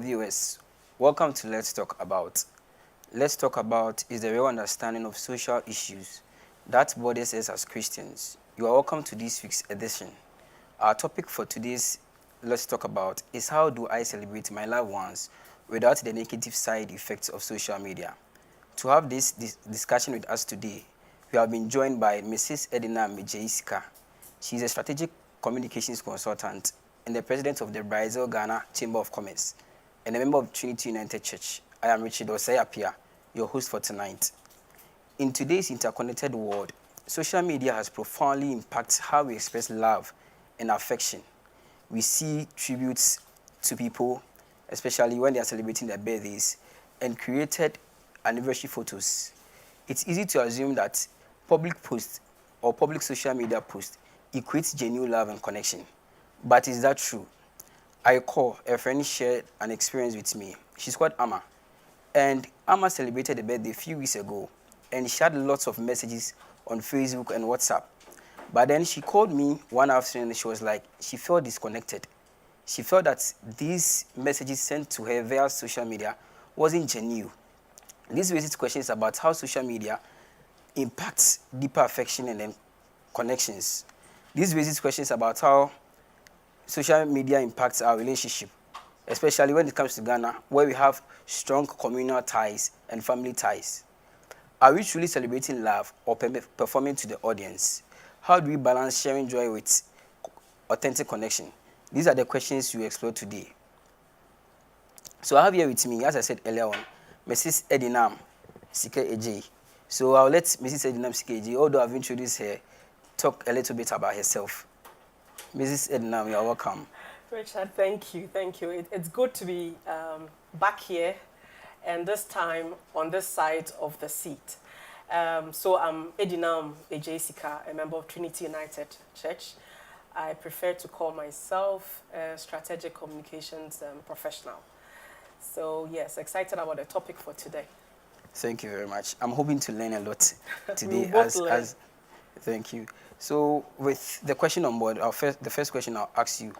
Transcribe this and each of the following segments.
viewers, welcome to Let's Talk About. Let's Talk About is the real understanding of social issues that borders us as Christians. You are welcome to this week's edition. Our topic for today's Let's Talk About is how do I celebrate my loved ones without the negative side effects of social media. To have this discussion with us today, we have been joined by Mrs. Edina Mejeisika. She is a strategic communications consultant and the president of the Brazil Ghana Chamber of Commerce and a member of Trinity United Church. I am Richard Osayapia, your host for tonight. In today's interconnected world, social media has profoundly impacted how we express love and affection. We see tributes to people, especially when they are celebrating their birthdays, and created anniversary photos. It's easy to assume that public posts or public social media posts equates genuine love and connection. But is that true? I recall a friend shared an experience with me. She's called Amma. And Amma celebrated a birthday a few weeks ago. And she had lots of messages on Facebook and WhatsApp. But then she called me one afternoon and she was like, she felt disconnected. She felt that these messages sent to her via social media wasn't genuine. This raises questions about how social media impacts deeper affection and then connections. This raises questions about how social media impacts our relationship, especially when it comes to Ghana, where we have strong communal ties and family ties. Are we truly celebrating love or performing to the audience? How do we balance sharing joy with authentic connection? These are the questions we explore today. So I have here with me, as I said earlier on, Mrs. Edinam Sike Eje. So I'll let Mrs. Edinam Sike Eje, although I've introduced her, talk a little bit about herself. Mrs. Edinam, you're welcome. Richard, thank you. It's good to be back here, and this time on this side of the seat. So I'm Edinam Mejeisika, a member of Trinity United Church. I prefer to call myself a strategic communications professional. So yes, excited about the topic for today. Thank you very much. I'm hoping to learn a lot today. Thank you. So with the question on board, the first question I'll ask you,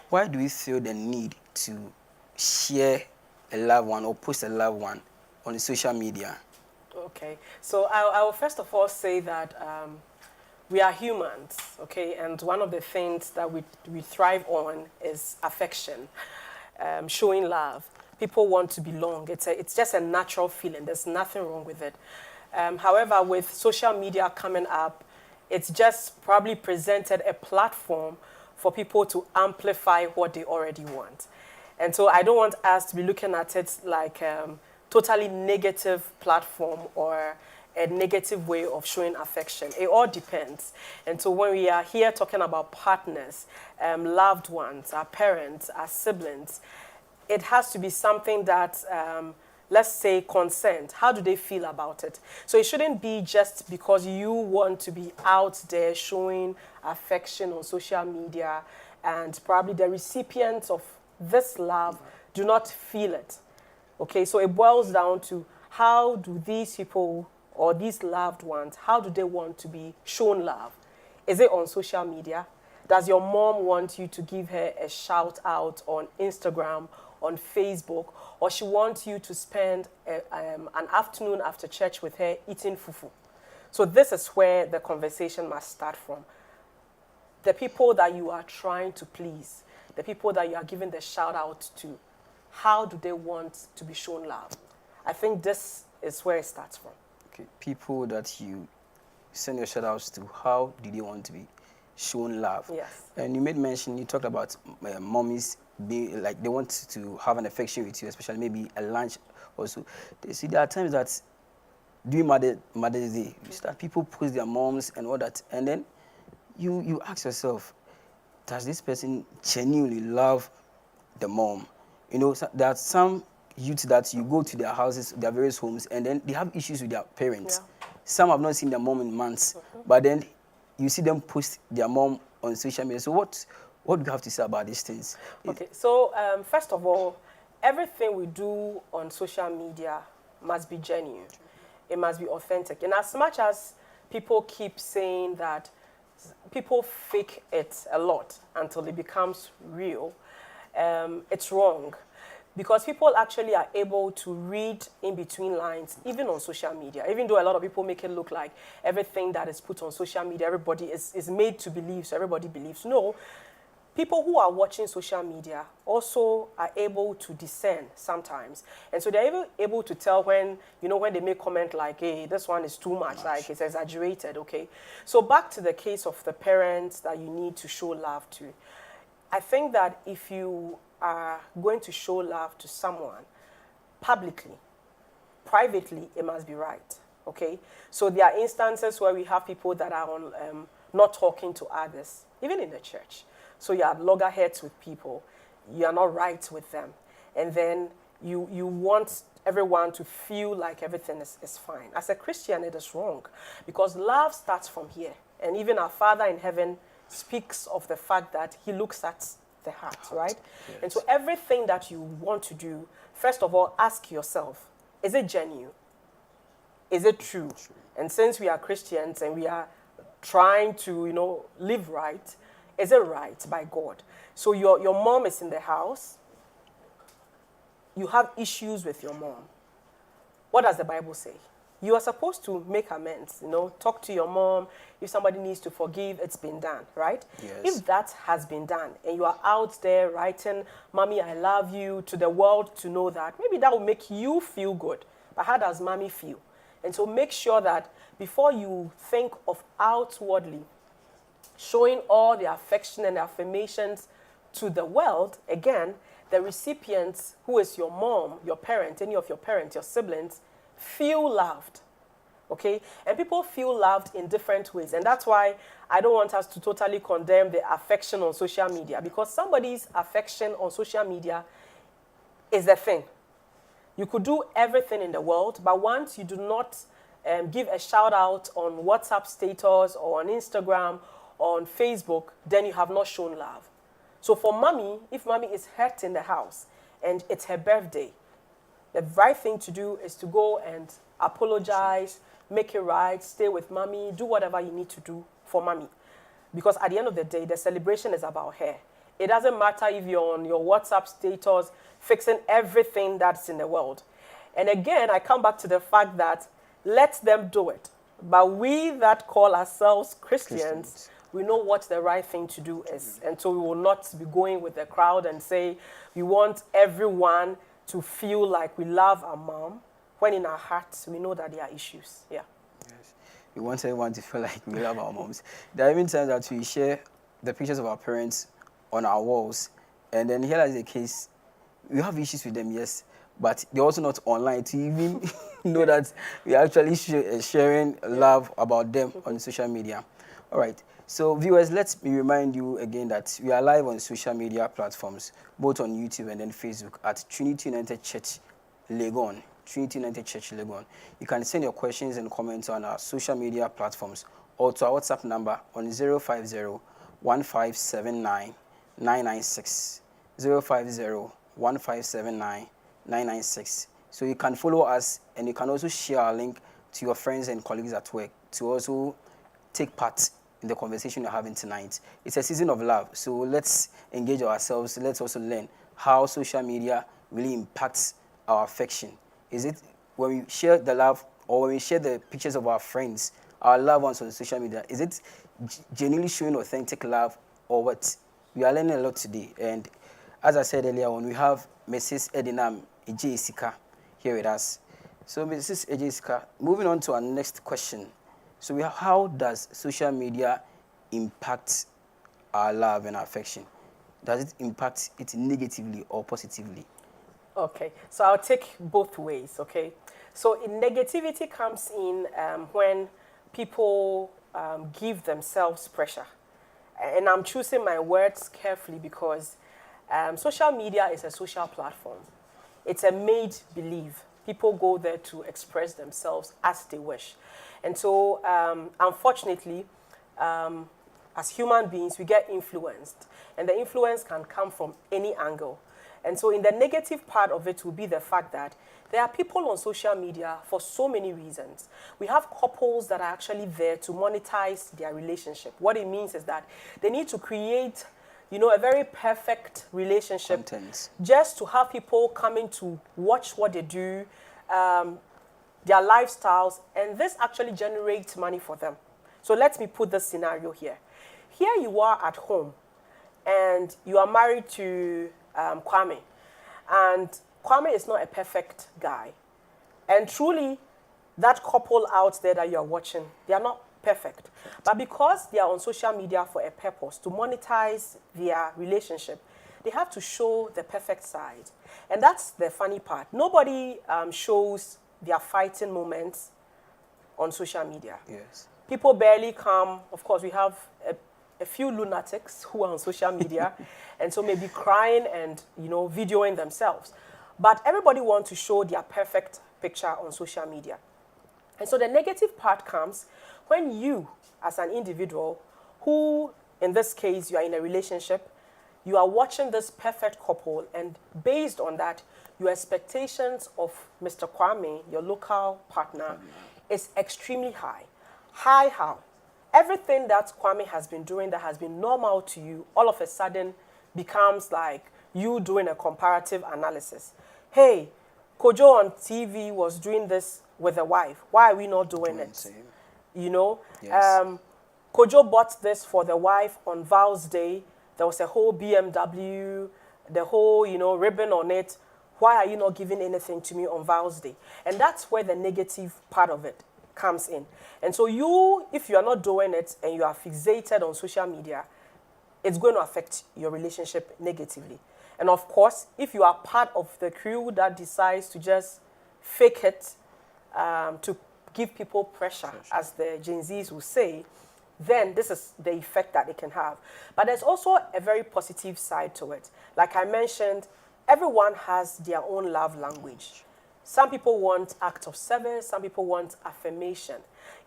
why do we feel the need to share a loved one or post a loved one on social media? Okay, so I will first of all say that we are humans, okay, and one of the things that we thrive on is affection, showing love. People want to belong. It's just a natural feeling. There's nothing wrong with it. However, with social media coming up, it's just probably presented a platform for people to amplify what they already want. And so I don't want us to be looking at it like totally negative platform or a negative way of showing affection. It all depends. And so when we are here talking about partners, loved ones, our parents, our siblings, it has to be something that let's say consent. How do they feel about it? So it shouldn't be just because you want to be out there showing affection on social media and probably the recipients of this love do not feel it. Okay, so it boils down to how do these people or these loved ones, how do they want to be shown love? Is it on social media? Does your mom want you to give her a shout out on Instagram, on Facebook, or she wants you to spend an afternoon after church with her eating fufu? So this is where the conversation must start from. The people that you are trying to please, the people that you are giving the shout out to, how do they want to be shown love? I think this is where it starts from. Okay, people that you send your shout outs to, how do they want to be shown love? Yes. And you talked about mommies being like they want to have an affection with you, especially maybe a lunch also. They see there are times that during Mother's Day, you start people post their moms and all that, and then you ask yourself, does this person genuinely love the mom? You know, there are some youth that you go to their houses, their various homes, and then they have issues with their parents. Yeah. Some have not seen their mom in months, but then you see them post their mom on social media. So what do you have to say about these things? Okay, so first of all, everything we do on social media must be genuine. It must be authentic. And as much as people keep saying that people fake it a lot until it becomes real, it's wrong. because people actually are able to read in between lines, even on social media. Even though a lot of people make it look like everything that is put on social media, everybody is made to believe, so everybody believes. No, people who are watching social media also are able to discern sometimes. And so they're even able to tell when, when they make comment like, hey, this one is too much, like it's exaggerated, okay? So back to the case of the parents that you need to show love to. I think that if you are going to show love to someone publicly, privately, it must be right, okay? So there are instances where we have people that are on not talking to others, even in the church. So you are loggerheads with people. You are not right with them. And then you want everyone to feel like everything is fine. As a Christian, it is wrong because love starts from here. And even our Father in heaven speaks of the fact that he looks at the heart, right? Yes. And so everything that you want to do, first of all, ask yourself, is it genuine? Is it true? And since we are Christians and we are trying to, live right, is it right by God? So your mom is in the house. You have issues with your mom. What does the Bible say? You are supposed to make amends, talk to your mom. If somebody needs to forgive, it's been done, right? Yes. If that has been done and you are out there writing, Mommy, I love you, to the world to know that, maybe that will make you feel good. But how does Mommy feel? And so make sure that before you think of outwardly showing all the affection and affirmations to the world, again, the recipients, who is your mom, your parent, any of your parents, your siblings, feel loved, okay? And people feel loved in different ways. And that's why I don't want us to totally condemn the affection on social media, because somebody's affection on social media is a thing. You could do everything in the world, but once you do not give a shout out on WhatsApp status or on Instagram or on Facebook, then you have not shown love. So for Mommy, if Mommy is hurt in the house and it's her birthday, the right thing to do is to go and apologize, make it right, stay with Mommy, do whatever you need to do for Mommy. Because at the end of the day, the celebration is about her. It doesn't matter if you're on your WhatsApp status fixing everything that's in the world. And again, I come back to the fact that let them do it. But we that call ourselves Christians, we know what the right thing to do is. And so we will not be going with the crowd and say we want everyone to feel like we love our mom, when in our hearts we know that there are issues. Yeah. Yes. We want everyone to feel like we love our moms. There are even times that we share the pictures of our parents on our walls, and then here is the case, we have issues with them, yes, but they're also not online to even know that we are actually sharing love about them on social media. All right. So viewers, let me remind you again that we are live on social media platforms, both on YouTube and then Facebook at Trinity United Church Legon. Trinity United Church Legon. You can send your questions and comments on our social media platforms or to our WhatsApp number on 050-1579-996. 050-1579-996. So you can follow us, and you can also share our link to your friends and colleagues at work to also take part in the conversation you're having tonight. It's a season of love, so let's engage ourselves. Let's also learn how social media really impacts our affection. Is it when we share the love, or when we share the pictures of our friends, our loved ones on social media, is it genuinely showing authentic love, or what? We are learning a lot today. And as I said earlier on, we have Mrs. Edinam Ejisika here with us. So Mrs. Ejisika, moving on to our next question. So how does social media impact our love and our affection? Does it impact it negatively or positively? Okay, so I'll take both ways, okay? So negativity comes in when people give themselves pressure. And I'm choosing my words carefully because social media is a social platform. It's a made-believe. People go there to express themselves as they wish. And so, unfortunately, as human beings, we get influenced. And the influence can come from any angle. And so in the negative part of it will be the fact that there are people on social media for so many reasons. We have couples that are actually there to monetize their relationship. What it means is that they need to create a very perfect relationship, Content. just to have people coming to watch what they do, their lifestyles, and this actually generates money for them. So let me put this scenario here. Here you are at home, and you are married to Kwame, and Kwame is not a perfect guy. And truly, that couple out there that you are watching, they are not perfect. But because they are on social media for a purpose, to monetize their relationship, they have to show the perfect side. And that's the funny part. Nobody shows their fighting moments on social media. Yes. People barely come. Of course, we have a few lunatics who are on social media, and so maybe crying and videoing themselves. But everybody wants to show their perfect picture on social media. And so the negative part comes when you, as an individual, who, in this case, you are in a relationship, you are watching this perfect couple, and based on that, your expectations of Mr. Kwame, your local partner, is extremely high. High how? Everything that Kwame has been doing that has been normal to you, all of a sudden becomes like you doing a comparative analysis. Hey, Kojo on TV was doing this with a wife. Why are we not doing it? Same. Yes. Kojo bought this for the wife on Val's Day. There was a whole BMW, the whole, ribbon on it. Why are you not giving anything to me on Val's Day? And that's where the negative part of it comes in. And so if you are not doing it and you are fixated on social media, it's going to affect your relationship negatively. And of course, if you are part of the crew that decides to just fake it to give people pressure, as the Gen Zs will say, then this is the effect that it can have. But there's also a very positive side to it. Like I mentioned, everyone has their own love language. Some people want acts of service, some people want affirmation.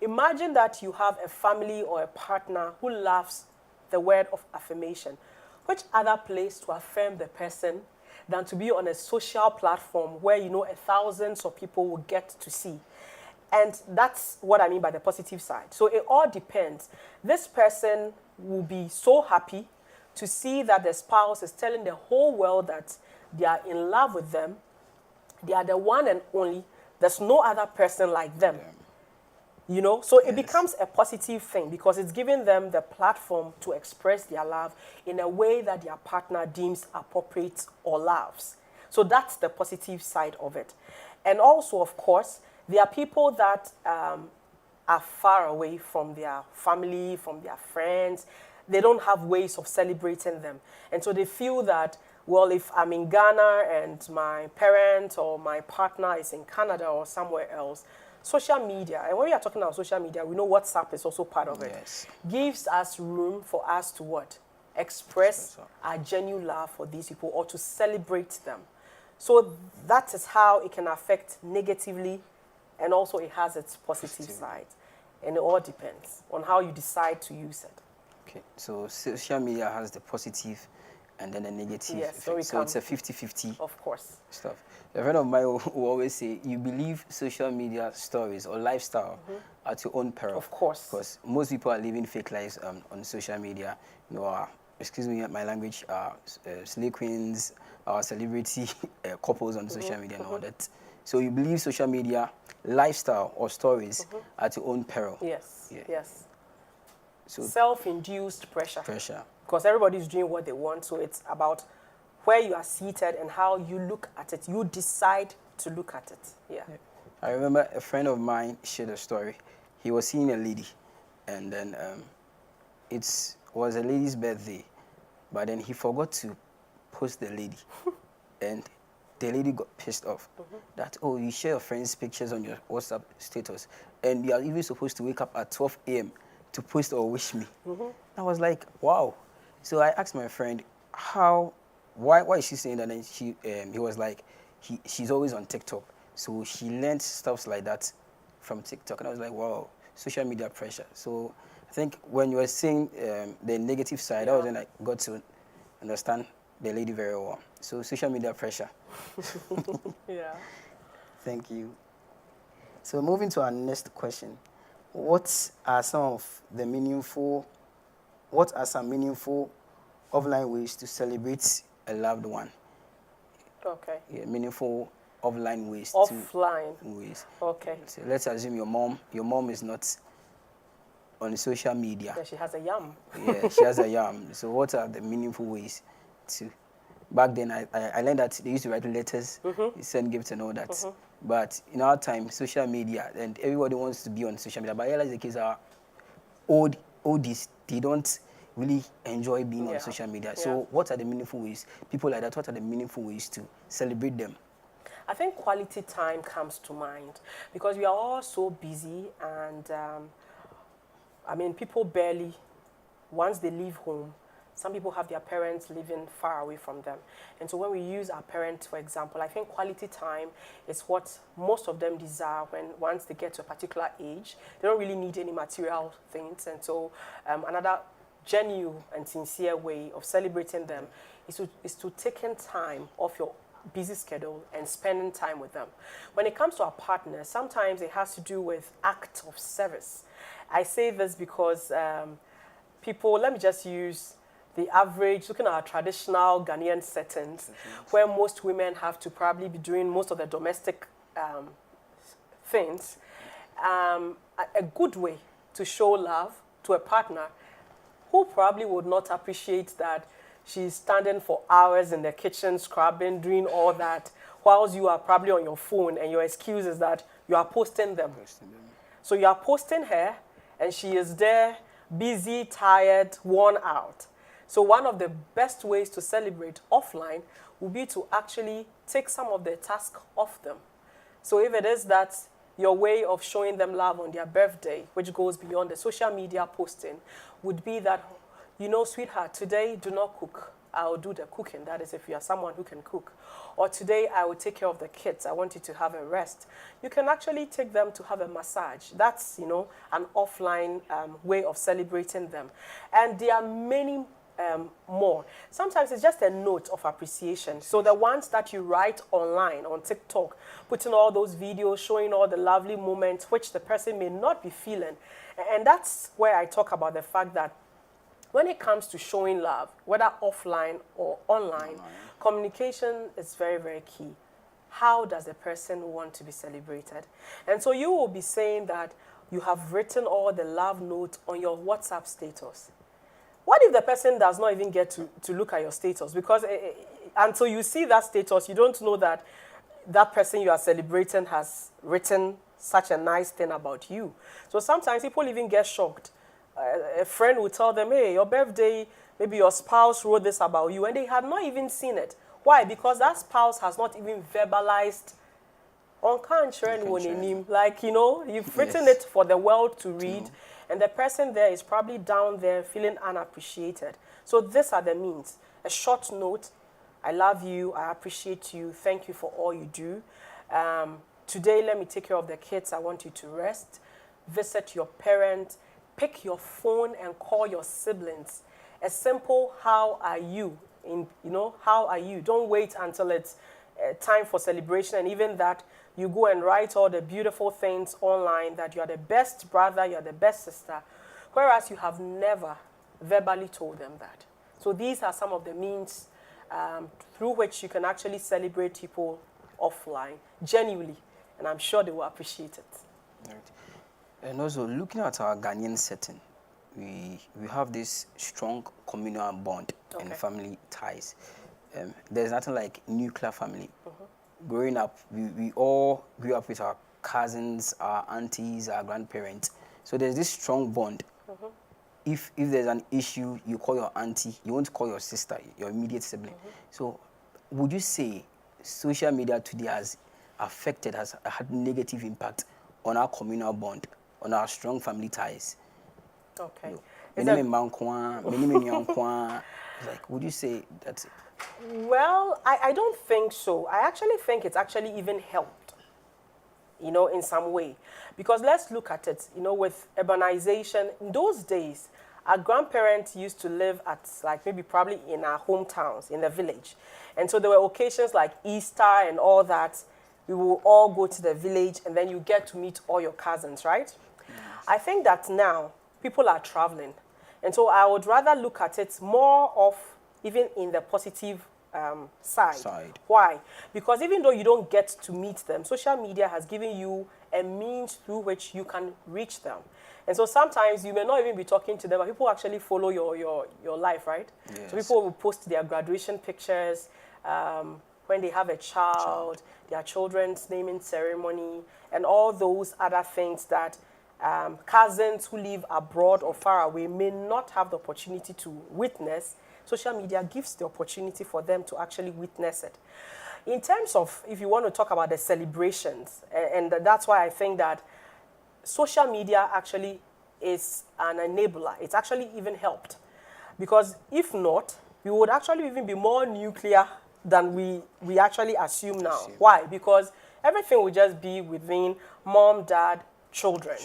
Imagine that you have a family or a partner who loves the word of affirmation. Which other place to affirm the person than to be on a social platform where thousands of people will get to see? And that's what I mean by the positive side. So it all depends. This person will be so happy to see that the spouse is telling the whole world that they are in love with them. They are the one and only. There's no other person like them. So it becomes a positive thing because it's giving them the platform to express their love in a way that their partner deems appropriate or loves. So that's the positive side of it. And also, of course, there are people that are far away from their family, from their friends. They don't have ways of celebrating them. And so they feel that, well, if I'm in Ghana and my parent or my partner is in Canada or somewhere else, social media, and when we are talking about social media, we know WhatsApp is also part of it, gives us room for us to what? Express our genuine love for these people or to celebrate them. So that is how it can affect negatively, and also it has its positive side. And it all depends on how you decide to use it. Okay, so social media has the positive and then the negative effect. So it's a 50-50 of course stuff. A friend of mine will always say, you believe social media stories or lifestyle at your own peril. Of course. Because most people are living fake lives on social media. Excuse me, my language, slay queens, celebrity couples on social media and all that. So you believe social media lifestyle or stories at your own peril. Yes, yes. So self-induced pressure. Pressure. Because everybody's doing what they want, so it's about where you are seated and how you look at it. You decide to look at it. Yeah. I remember a friend of mine shared a story. He was seeing a lady, and then it was a lady's birthday, but then he forgot to post the lady, and the lady got pissed off that, oh, you share your friends' pictures on your WhatsApp status, and you are even supposed to wake up at 12 a.m. to post or wish me. I was like, wow. So I asked my friend, why is she saying that? And he was like, she's always on TikTok. So she learned stuff like that from TikTok. And I was like, wow, social media pressure. So I think when you were saying the negative side, that was when I got to understand the lady very well. So social media pressure. Yeah. Thank you. So moving to our next question. What are some meaningful offline ways to celebrate a loved one. Okay. Yeah, meaningful offline ways. Offline. Ways. Okay. So let's assume your mom is not on social media. Yeah, she has a yam. Yeah, she has a yam. So what are the meaningful ways to? Back then, I learned that they used to write letters, send gifts and all that. But in our time, social media, and everybody wants to be on social media. But I realize the kids are oldies. They don't really enjoy being on social media. So what are the meaningful ways? People like that, what are the meaningful ways to celebrate them? I think quality time comes to mind because we are all so busy and I mean, people barely, once they leave home, some people have their parents living far away from them. And so when we use our parents, for example, I think quality time is what most of them desire once they get to a particular age. They don't really need any material things. And so another genuine and sincere way of celebrating them is to taking time off your busy schedule and spending time with them. When it comes to our partners, sometimes it has to do with acts of service. I say this because people, let me just use the average, looking at our traditional Ghanaian settings, where most women have to probably be doing most of the domestic things. A good way to show love to a partner who probably would not appreciate that she's standing for hours in the kitchen, scrubbing, doing all that, whilst you are probably on your phone and your excuse is that you are posting them. So you are posting her and she is there, busy, tired, worn out. So one of the best ways to celebrate offline would be to actually take some of the task off them. So if it is that your way of showing them love on their birthday, which goes beyond the social media posting, would be that, you know, sweetheart, today do not cook. I'll do the cooking. That is if you are someone who can cook. Or today I will take care of the kids. I want you to have a rest. You can actually take them to have a massage. That's, you know, an offline way of celebrating them. And there are many more. Sometimes it's just a note of appreciation. So the ones that you write online on TikTok, putting all those videos, showing all the lovely moments which the person may not be feeling. And that's where I talk about the fact that when it comes to showing love, whether offline or online, communication is very, very key. How does the person want to be celebrated? And so you will be saying that you have written all the love notes on your WhatsApp status. What if the person does not even get to look at your status? Because until you see that status, you don't know that that person you are celebrating has written such a nice thing about you. So sometimes people even get shocked. A friend will tell them, hey, your birthday, maybe your spouse wrote this about you, and they had not even seen it. Why? Because that spouse has not even verbalized like, you know, you've written it for the world to read, and the person there is probably down there feeling unappreciated. So these are the means. A short note, I love you, I appreciate you, thank you for all you do. Today, let me take care of the kids, I want you to rest. Visit your parents, pick your phone and call your siblings. A simple, how are you? How are you? Don't wait until it's time for celebration, and even that, you go and write all the beautiful things online that you are the best brother, you are the best sister, whereas you have never verbally told them that. So these are some of the means through which you can actually celebrate people offline, genuinely, and I'm sure they will appreciate it. Right. And also, looking at our Ghanaian setting, we have this strong communal bond and family ties. There's nothing like nuclear family. Growing up, we all grew up with our cousins, our aunties, our grandparents. So there's this strong bond. If there's an issue, you call your auntie, you want to call your sister, your immediate sibling. So would you say social media today has had negative impact on our communal bond, on our strong family ties? Okay. Like, would you say that's it? Well, I don't think so. I actually think it's actually even helped, in some way. Because let's look at it, with urbanization. In those days, our grandparents used to live at, like, maybe probably in our hometowns, in the village. And so there were occasions like Easter and all that. We will all go to the village, and then you get to meet all your cousins, right? Yes. I think that now people are traveling. And so I would rather look at it more of even in the positive side. Side. Why? Because even though you don't get to meet them, social media has given you a means through which you can reach them. And so sometimes you may not even be talking to them, but people actually follow your life, right? Yes. So people will post their graduation pictures, when they have a child, their children's naming ceremony, and all those other things that cousins who live abroad or far away may not have the opportunity to witness. Social media gives the opportunity for them to actually witness it. In terms of, if you want to talk about the celebrations, and that's why I think that social media actually is an enabler. It's actually even helped. Because if not, we would actually even be more nuclear than we actually assume now. Why? Because everything will just be within mom, dad, children.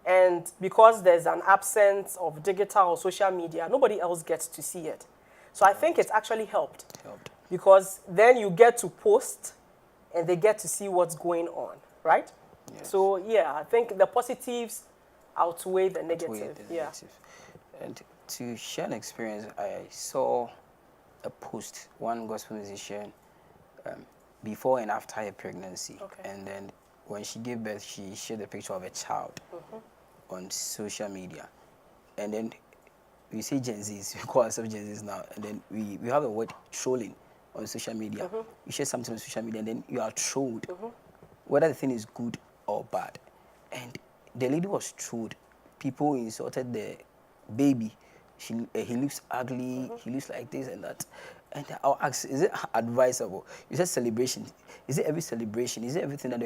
And because there's an absence of digital or social media, nobody else gets to see it. So I think it's actually helped. Because then you get to post and they get to see what's going on, right? Yes. So yeah, I think the positives outweigh the negative. And to share an experience, I saw a post, one gospel musician, before and after her pregnancy. And then when she gave birth, she shared a picture of a child on social media. And then we say Gen Zs, we call ourselves Gen Zs now, and then we have a word trolling on social media. You share something on social media and then you are trolled, whether the thing is good or bad. And the lady was trolled. People insulted the baby. He looks ugly, he looks like this and that. And I'll ask, is it advisable? You said celebration. Is it every celebration? Is it everything that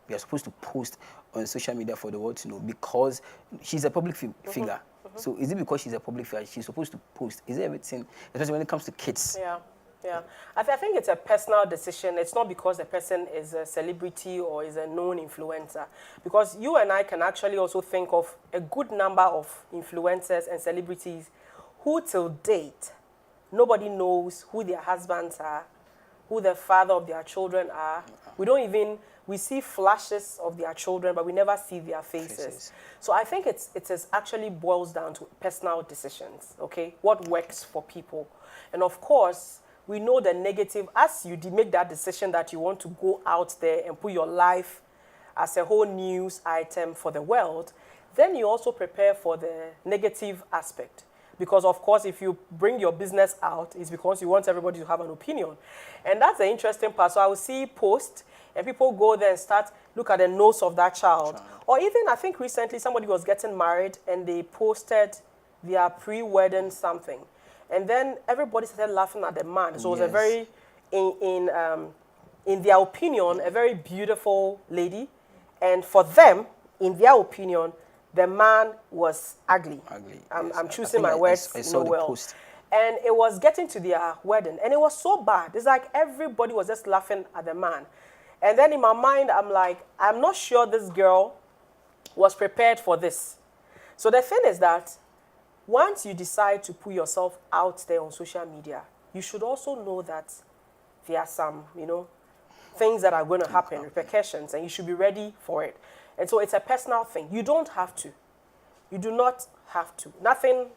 we are supposed to post on social media for the world to know? Because she's a public figure. So is it because she's a public figure she's supposed to post? Is it everything, especially when it comes to kids? Yeah. I think it's a personal decision. It's not because the person is a celebrity or is a known influencer. Because you and I can actually also think of a good number of influencers and celebrities who till date, nobody knows who their husbands are, who the father of their children are. We see flashes of their children, but we never see their faces. So I think it actually boils down to personal decisions, okay? What works for people. And of course, we know the negative. As you make that decision that you want to go out there and put your life as a whole news item for the world, then you also prepare for the negative aspect. Because, of course, if you bring your business out, it's because you want everybody to have an opinion. And that's the interesting part. So I will see posts, and people go there and look at the nose of that child. Or even, I think recently, somebody was getting married, and they posted their pre-wedding something. And then everybody started laughing at the man. So it was a very, in their opinion, a very beautiful lady. And for them, in their opinion, the man was ugly. I'm choosing my words well. Post. And it was getting to their wedding. And it was so bad. It's like everybody was just laughing at the man. And then in my mind, I'm like, I'm not sure this girl was prepared for this. So the thing is that once you decide to put yourself out there on social media, you should also know that there are some, things that are going to happen, repercussions, and you should be ready for it. And so it's a personal thing. You don't have to. You do not have to. Nothing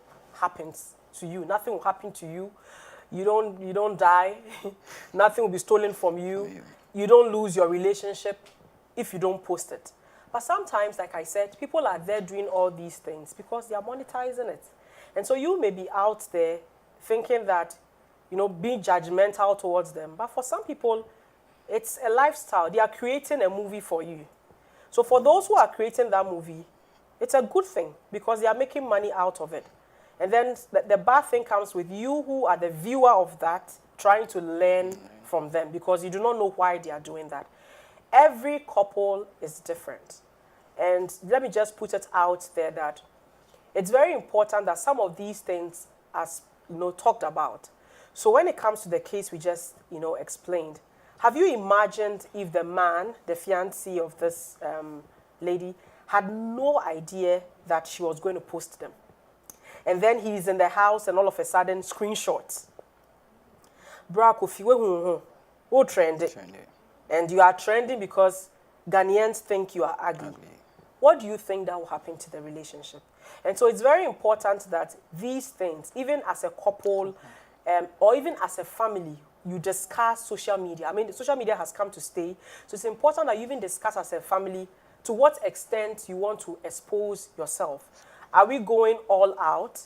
happens to you. Nothing will happen to you. You don't die. Nothing will be stolen from you. You don't lose your relationship if you don't post it. But sometimes, like I said, people are there doing all these things because they are monetizing it. And so you may be out there thinking that, being judgmental towards them. But for some people, it's a lifestyle. They are creating a movie for you. So for those who are creating that movie, it's a good thing because they are making money out of it. And then the bad thing comes with you who are the viewer of that, trying to learn from them because you do not know why they are doing that. Every couple is different. And let me just put it out there that it's very important that some of these things are talked about. So when it comes to the case we just explained, have you imagined if the man, the fiancé of this lady, had no idea that she was going to post them? And then he's in the house and all of a sudden screenshots. Bra Kofi, who trending? And you are trending because Ghanaians think you are ugly. What do you think that will happen to the relationship? And so it's very important that these things, even as a couple, or even as a family, you discuss social media. I mean, social media has come to stay, so it's important that you even discuss as a family to what extent you want to expose yourself. Are we going all out?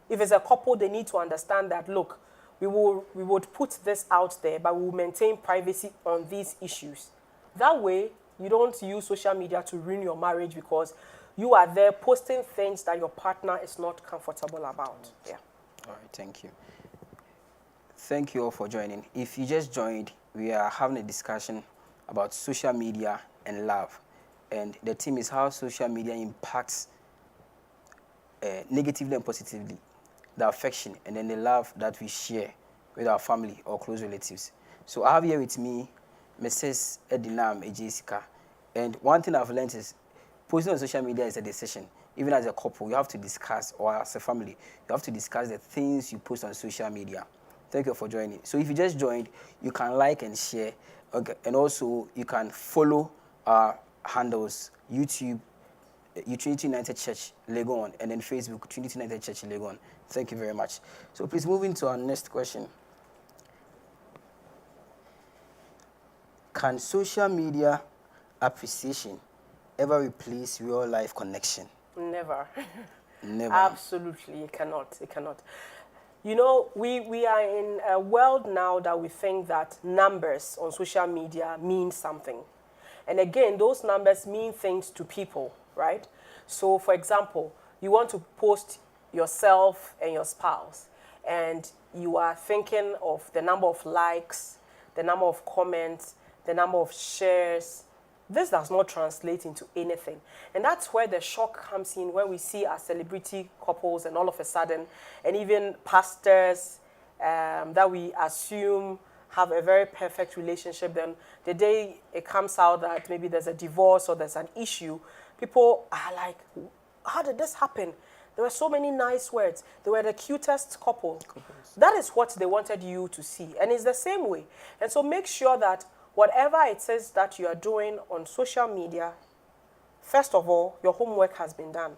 If it's a couple, they need to understand that, look, we would put this out there, but we will maintain privacy on these issues. That way, you don't use social media to ruin your marriage because you are there posting things that your partner is not comfortable about. Yeah. All right, thank you. Thank you all for joining. If you just joined, we are having a discussion about social media and love. And the theme is how social media impacts negatively and positively the affection and then the love that we share with our family or close relatives. So I have here with me Mrs. Edinam Ejessica. And one thing I've learned is posting on social media is a decision. Even as a couple, you have to discuss, or as a family, you have to discuss the things you post on social media. Thank you for joining. So if you just joined, you can like and share. Okay. And also, you can follow our handles, YouTube, Trinity United Church Legon, and then Facebook, Trinity United Church Legon. Thank you very much. So please move into our next question. Can social media appreciation ever replace real life connection? Never. Never. Absolutely, it cannot. It cannot. You know, we are in a world now that we think that numbers on social media mean something. And again, those numbers mean things to people, right? So, for example, you want to post yourself and your spouse, and you are thinking of the number of likes, the number of comments, the number of shares. This does not translate into anything. And that's where the shock comes in when we see our celebrity couples and all of a sudden, and even pastors that we assume have a very perfect relationship, then the day it comes out that maybe there's a divorce or there's an issue, people are like, how did this happen? There were so many nice words. They were the cutest couple. That is what they wanted you to see. And it's the same way. And so make sure that whatever it says that you are doing on social media, first of all, your homework has been done.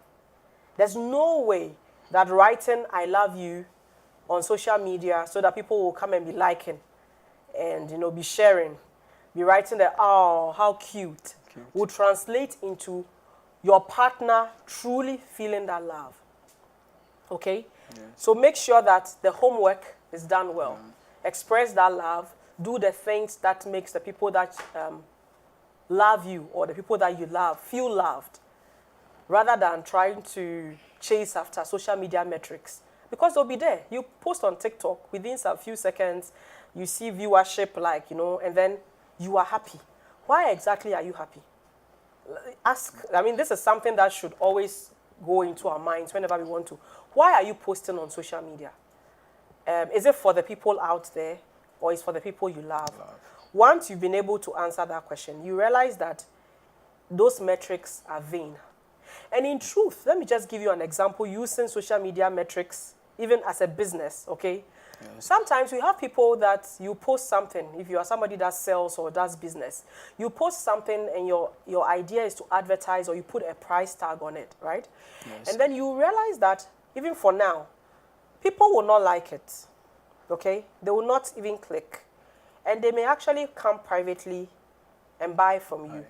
There's no way that writing "I love you" on social media so that people will come and be liking and, you know, be sharing, be writing the "oh, how cute," will translate into your partner truly feeling that love. Okay? Yes. So make sure that the homework is done well. Express that love. Do the things that makes the people that love you or the people that you love feel loved, rather than trying to chase after social media metrics, because they'll be there. You post on TikTok, within a few seconds, you see viewership, like, you know, and then you are happy. Why exactly are you happy? I mean, this is something that should always go into our minds whenever we want to. Why are you posting on social media? Is it for the people out there, or is it for the people you love? Once you've been able to answer that question, you realize that those metrics are vain. And in truth, let me just give you an example using social media metrics, even as a business, okay? Yes. Sometimes we have people that you post something, if you are somebody that sells or does business, you post something and your idea is to advertise, or you put a price tag on it, right? Yes. And then you realize that even for now, people will not like it, okay? They will not even click. And they may actually come privately and buy from you. Right.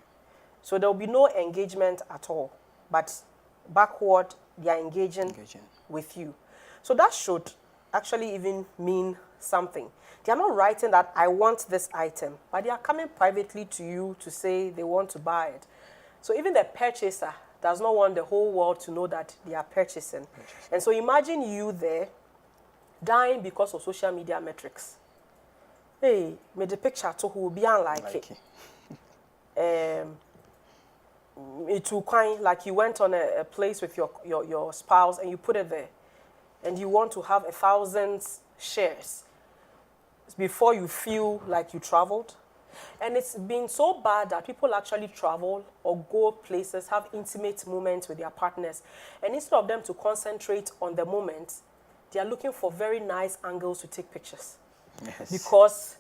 So there will be no engagement at all. But backward, they are engaging with you. So that should actually even mean something. They are not writing that I want this item, but they are coming privately to you to say they want to buy it. So even the purchaser does not want the whole world to know that they are purchasing. And so imagine you there dying because of social media metrics. Hey, made the picture to who will be unlike it. It will kind like you went on a place with your spouse and you put it there, and you want to have 1,000 shares before you feel like you traveled. And it's been so bad that people actually travel or go places, have intimate moments with their partners, and instead of them to concentrate on the moment, they are looking for very nice angles to take pictures. Yes. Because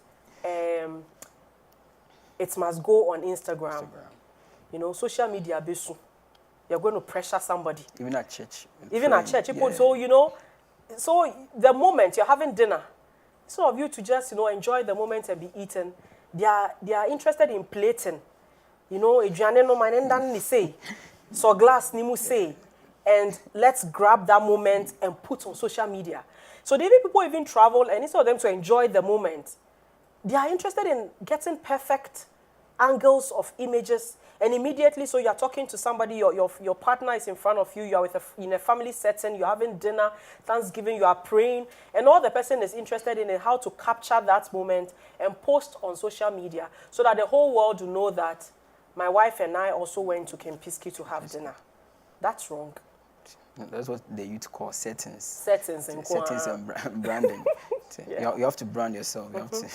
it must go on Instagram. You know, social media, you're going to pressure somebody. Even at church. Even at church. People, so, you know, So the moment you're having dinner, instead of you to just, enjoy the moment and be eaten, they are interested in plating. Aduane no man ndan ni say, so glass ni mu say, and let's grab that moment and put on social media. So the people even travel, and instead of them to enjoy the moment, they are interested in getting perfect angles of images, and immediately, so you're talking to somebody, your partner is in front of you, you're in a family setting, you're having dinner, Thanksgiving, you are praying, and all the person is interested in is how to capture that moment and post on social media so that the whole world will know that my wife and I also went to Kempinski to have dinner. That's wrong. That's what the youth call settings. Settings and branding. Yeah. You have to brand yourself. You have to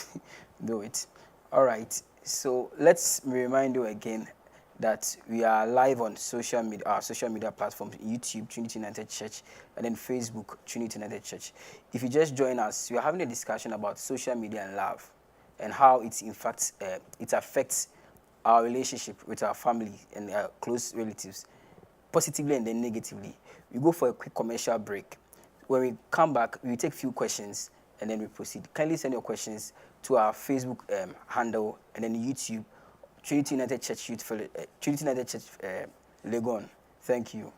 do it. All right. So let's remind you again that we are live on social media, our social media platforms: YouTube, Trinity United Church, and then Facebook, Trinity United Church. If you just join us, we are having a discussion about social media and love, and how it in fact it affects our relationship with our family and our close relatives, positively and then negatively. We go for a quick commercial break. When we come back, we take a few questions and then we proceed. Kindly send your questions to our Facebook handle and then YouTube, Trinity United Church Trinity United Church Legon. Thank you.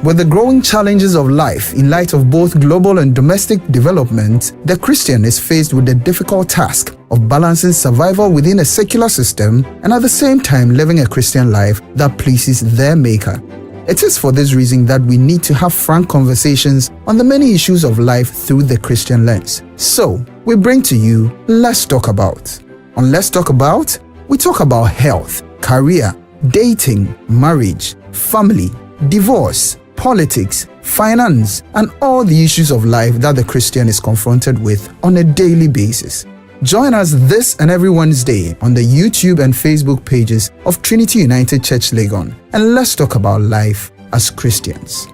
With the growing challenges of life in light of both global and domestic development, the Christian is faced with the difficult task of balancing survival within a secular system and at the same time living a Christian life that pleases their Maker. It is for this reason that we need to have frank conversations on the many issues of life through the Christian lens. So, we bring to you Let's Talk About. On Let's Talk About, we talk about health, career, dating, marriage, family, divorce, politics, finance, and all the issues of life that the Christian is confronted with on a daily basis. Join us this and every Wednesday on the YouTube and Facebook pages of Trinity United Church Legon, and let's talk about life as Christians.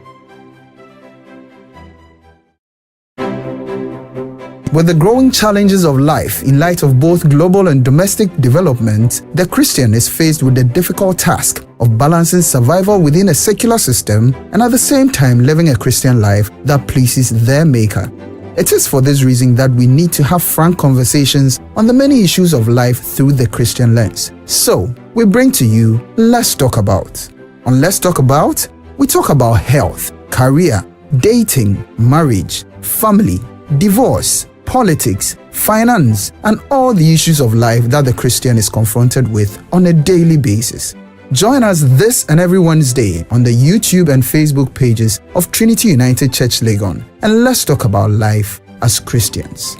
With the growing challenges of life in light of both global and domestic development, the Christian is faced with the difficult task of balancing survival within a secular system and at the same time living a Christian life that pleases their Maker. It is for this reason that we need to have frank conversations on the many issues of life through the Christian lens. So, we bring to you Let's Talk About. On Let's Talk About, we talk about health, career, dating, marriage, family, divorce, politics, finance, and all the issues of life that the Christian is confronted with on a daily basis. Join us this and every Wednesday on the YouTube and Facebook pages of Trinity United Church Legon, and let's talk about life as Christians.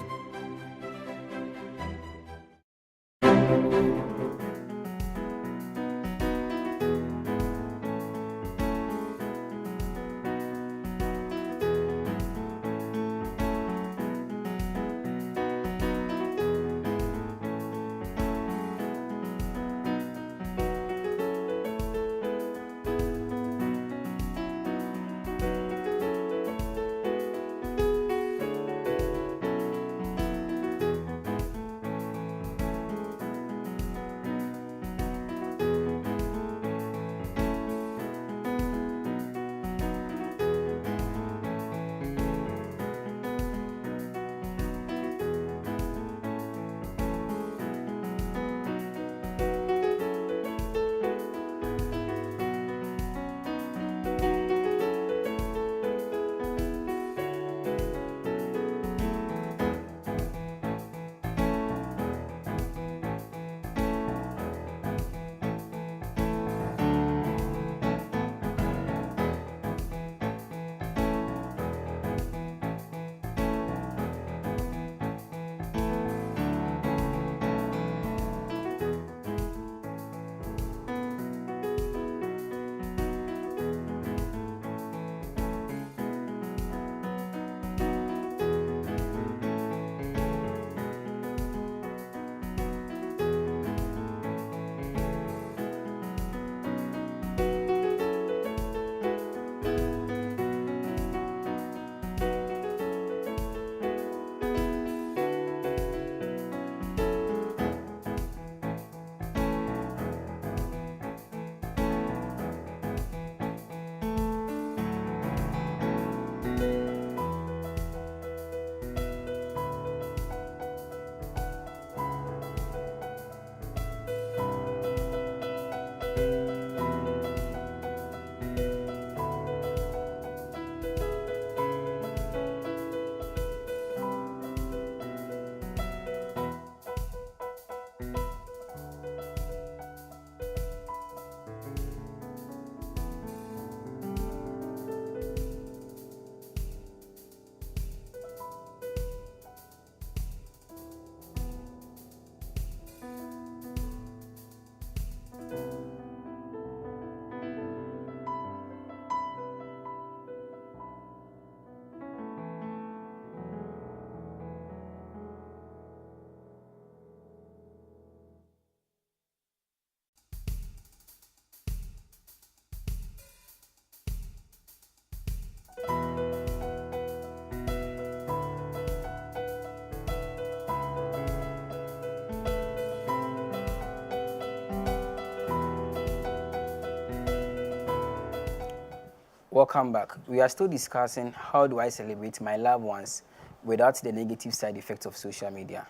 Welcome back. We are still discussing how do I celebrate my loved ones without the negative side effects of social media.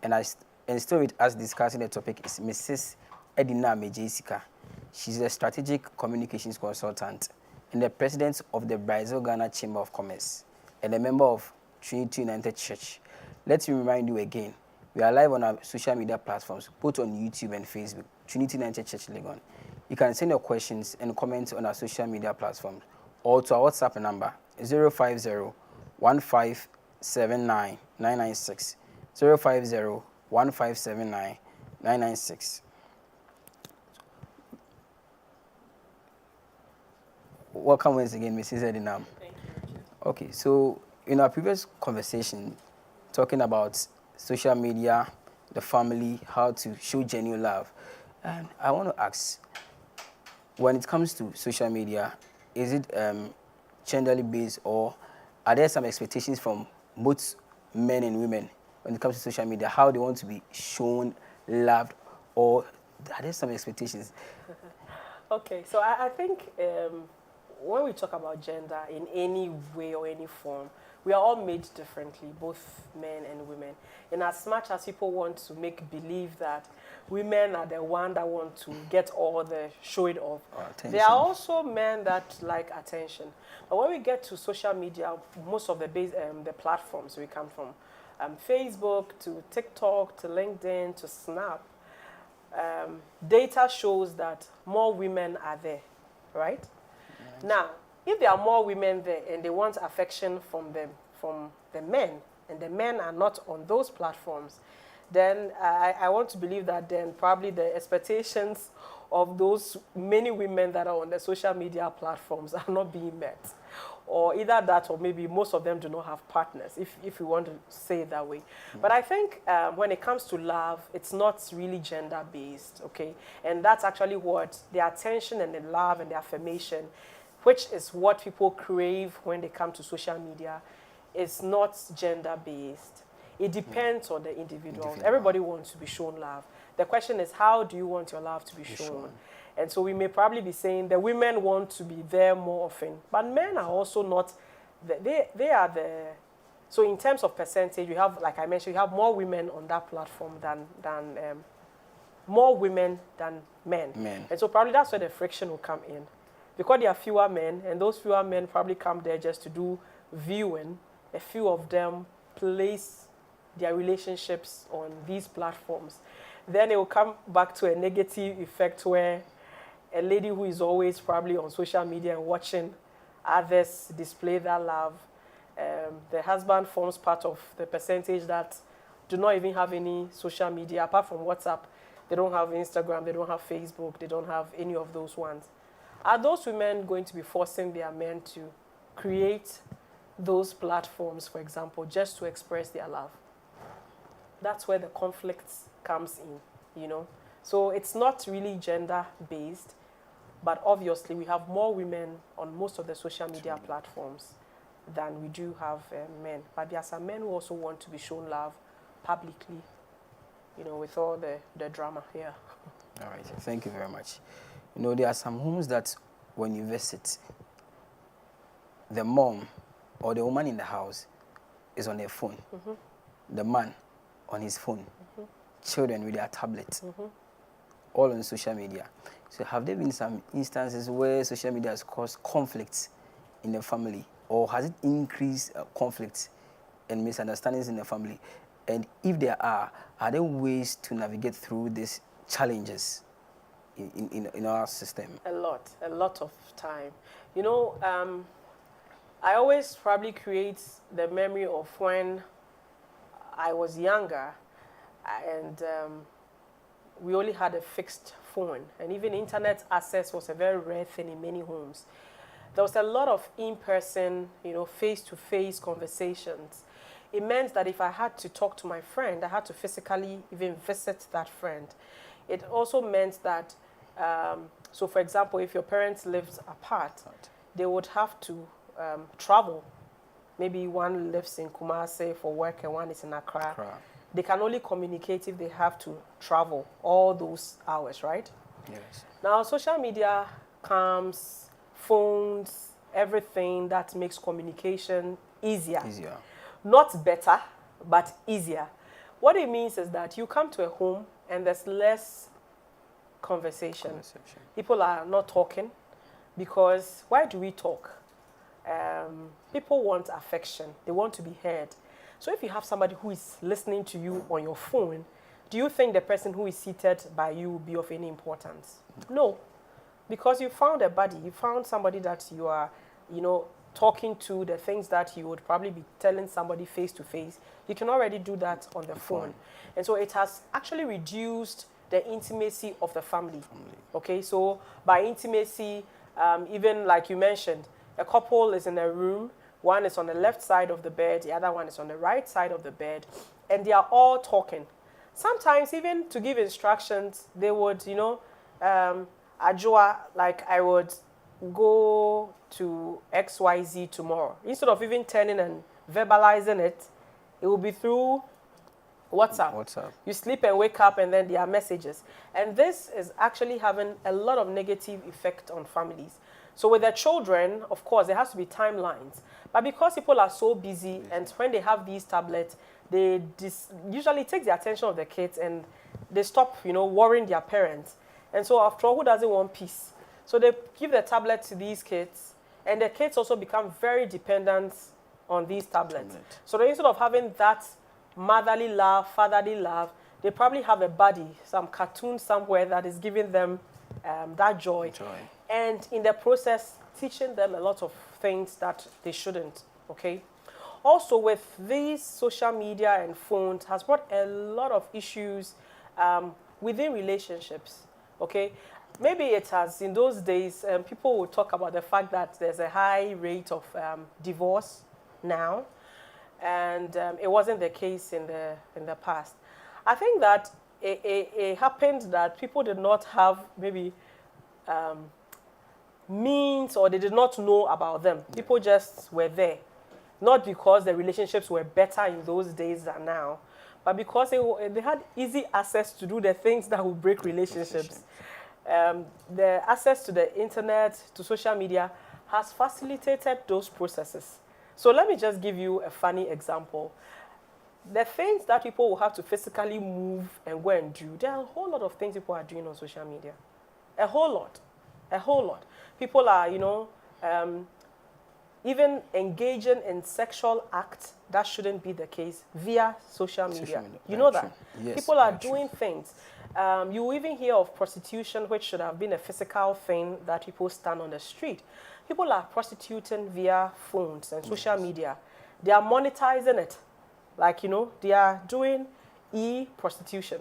And still with us discussing the topic is Mrs. Edina Mejisika. She's a strategic communications consultant and the president of the Brazil Ghana Chamber of Commerce and a member of Trinity United Church. Let me remind you again, we are live on our social media platforms, both on YouTube and Facebook, Trinity United Church Legon. You can send your questions and comments on our social media platforms or to our WhatsApp number 050-1579-996, 050-1579-996. Welcome once again, Mrs. Edinam. Thank you. Okay, so in our previous conversation, talking about social media, the family, how to show genuine love, and I want to ask, when it comes to social media, is it genderly based, or are there some expectations from both men and women when it comes to social media, how they want to be shown, loved, or are there some expectations? Okay, so I think when we talk about gender in any way or any form, we are all made differently, both men and women. In as much as people want to make believe that women are the one that want to get all the showing off, there are also men that like attention. But when we get to social media, most of the the platforms we come from, Facebook to TikTok to LinkedIn to Snap, data shows that more women are there, right? Now, if there are more women there and they want affection from the men, and the men are not on those platforms, then I want to believe that then probably the expectations of those many women that are on the social media platforms are not being met. Or either that, or maybe most of them do not have partners, if you want to say it that way. But I think when it comes to love, it's not really gender-based, okay? And that's actually what the attention and the love and the affirmation, which is what people crave when they come to social media, is not gender-based. It depends on the individual. Everybody wants to be shown love. The question is, how do you want your love to be shown? And so we may probably be saying the women want to be there more often, but men are also not, they are the, so in terms of percentage, you have, like I mentioned, you have more women on that platform more women than men. And so probably that's where the friction will come in. Because there are fewer men, and those fewer men probably come there just to do viewing, a few of them place their relationships on these platforms. Then it will come back to a negative effect where a lady who is always probably on social media and watching others display their love, the husband forms part of the percentage that do not even have any social media, apart from WhatsApp. They don't have Instagram, they don't have Facebook, they don't have any of those ones. Are those women going to be forcing their men to create those platforms, for example, just to express their love? That's where the conflict comes in, you know? So it's not really gender-based, but obviously we have more women on most of the social media platforms than we do have men. But there are some men who also want to be shown love publicly, you know, with all the drama here. All right, thank you very much. You know, there are some homes that when you visit, the mom or the woman in the house is on their phone, the man on his phone, children with their tablets, all on social media. So have there been some instances where social media has caused conflicts in the family, or has it increased conflicts and misunderstandings in the family? And if there are there ways to navigate through these challenges in our system? A lot of time. You know, I always probably create the memory of when I was younger and we only had a fixed phone, and even internet access was a very rare thing in many homes. There was a lot of in-person, you know, face-to-face conversations. It meant that if I had to talk to my friend, I had to physically even visit that friend. It also meant that, so for example, if your parents lived apart, they would have to travel. Maybe one lives in Kumasi for work and one is in Accra. They can only communicate if they have to travel all those hours, right? Yes. Now, social media comes, phones, everything that makes communication easier. Easier. Not better, but easier. What it means is that you come to a home and there's less conversation. People are not talking because why do we talk? People want affection. They want to be heard. So if you have somebody who is listening to you on your phone, do you think the person who is seated by you will be of any importance? No. Because you found a buddy. You found somebody that you are, talking to, the things that you would probably be telling somebody face to face. You can already do that on the phone. And so it has actually reduced the intimacy of the family. Okay, so by intimacy, even like you mentioned, a couple is in a room, one is on the left side of the bed, the other one is on the right side of the bed, and they are all talking. Sometimes even to give instructions, they would, Ajua, like I would go to XYZ tomorrow. Instead of even turning and verbalizing it, it will be through WhatsApp. You sleep and wake up and then there are messages. And this is actually having a lot of negative effect on families. So with their children, of course, there has to be timelines. But because people are so busy and when they have these tablets, they usually take the attention of the kids and they stop, worrying their parents. And so after all, who doesn't want peace? So they give the tablet to these kids and the kids also become very dependent on these tablets. So instead of having that motherly love, fatherly love, they probably have a buddy, some cartoon somewhere that is giving them that joy. And in the process, teaching them a lot of things that they shouldn't, okay? Also, with these social media and phones has brought a lot of issues within relationships, okay? Maybe it has, in those days, people would talk about the fact that there's a high rate of divorce now, and it wasn't the case in the past. I think that it happened that people did not have maybe means or they did not know about them. People just were there. Not because the relationships were better in those days than now, but because they had easy access to do the things that would break relationships. The access to the internet, to social media, has facilitated those processes. So let me just give you a funny example. The things that people will have to physically move and go and do, there are a whole lot of things people are doing on social media. A whole lot. A whole lot. People are, even engaging in sexual acts that shouldn't be the case via social media. You know that? Yes, people are doing things. You even hear of prostitution, which should have been a physical thing that people stand on the street. People are prostituting via phones and social media. They are monetizing it. Like, they are doing e-prostitution,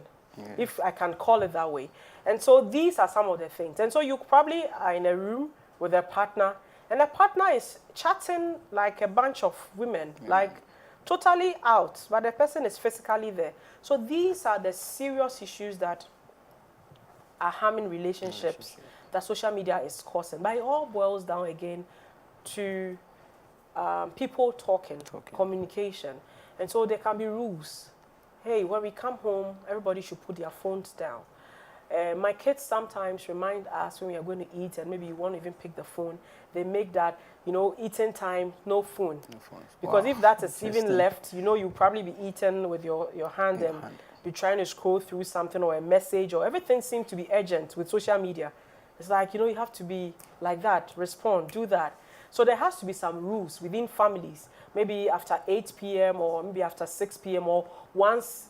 if I can call it that way. And so these are some of the things. And so you probably are in a room with a partner, and the partner is chatting like a bunch of women, like totally out, but the person is physically there. So these are the serious issues that are harming relationships that social media is causing. But it all boils down again to people talking, communication. And so there can be rules. Hey, when we come home, everybody should put their phones down. My kids sometimes remind us when we are going to eat and maybe you want to even pick the phone, they make that, eating time, no phone. No phones. Because if that is even left, you'll probably be eating with your hand and be trying to scroll through something or a message or everything seems to be urgent with social media. It's like, you have to be like that, respond, do that. So there has to be some rules within families, maybe after 8 p.m. or maybe after 6 p.m. or once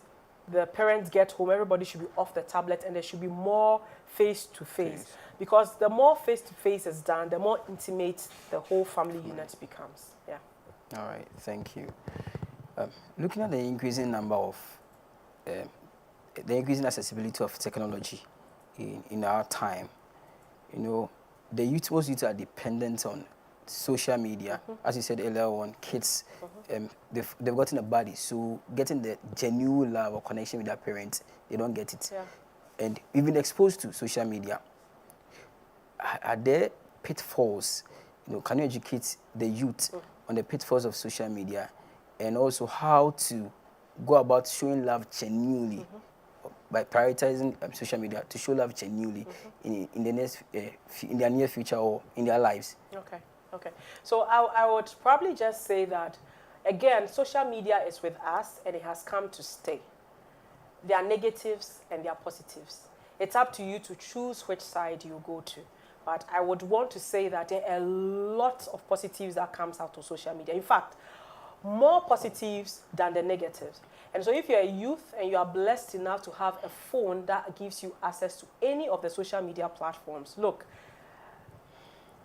the parents get home, everybody should be off the tablet and there should be more face-to-face. Because the more face-to-face is done, the more intimate the whole family unit becomes. Yeah. All right, thank you. Looking at the increasing number of, the increasing accessibility of technology in our time, the youth, most youth are dependent on social media. As you said earlier on, kids, they've gotten a body, so getting the genuine love or connection with their parents, they don't get it. And we've been exposed to social media. Are there pitfalls? Can you educate the youth on the pitfalls of social media and also how to go about showing love genuinely by prioritizing social media to show love genuinely in the near future or in their lives? Okay. Okay. So I would probably just say that, again, social media is with us and it has come to stay. There are negatives and there are positives. It's up to you to choose which side you go to. But I would want to say that there are a lot of positives that comes out of social media. In fact, more positives than the negatives. And so if you're a youth and you are blessed enough to have a phone that gives you access to any of the social media platforms, look,